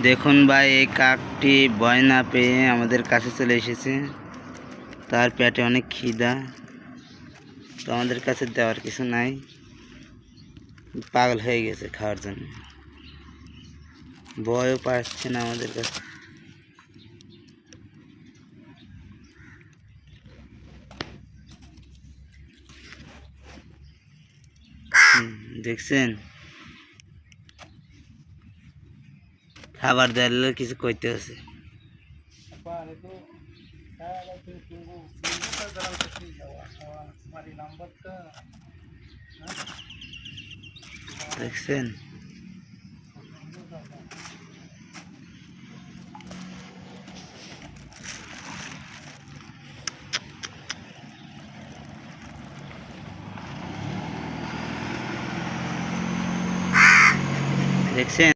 দেখুন ভাই, এই কাকটি ভয় না পেয়ে আমাদের কাছে চলে এসেছে। তার পেটে অনেক খিদা, তো আমাদের কাছে দেওয়ার কিছু নাই, পাগল হয়ে গেছে খাওয়ার জন্য, ভয়ও পাচ্ছে না আমাদের কাছে। দেখছেন, খাবার দেওয়ার কিছু করতে আছে। দেখছেন, দেখছেন।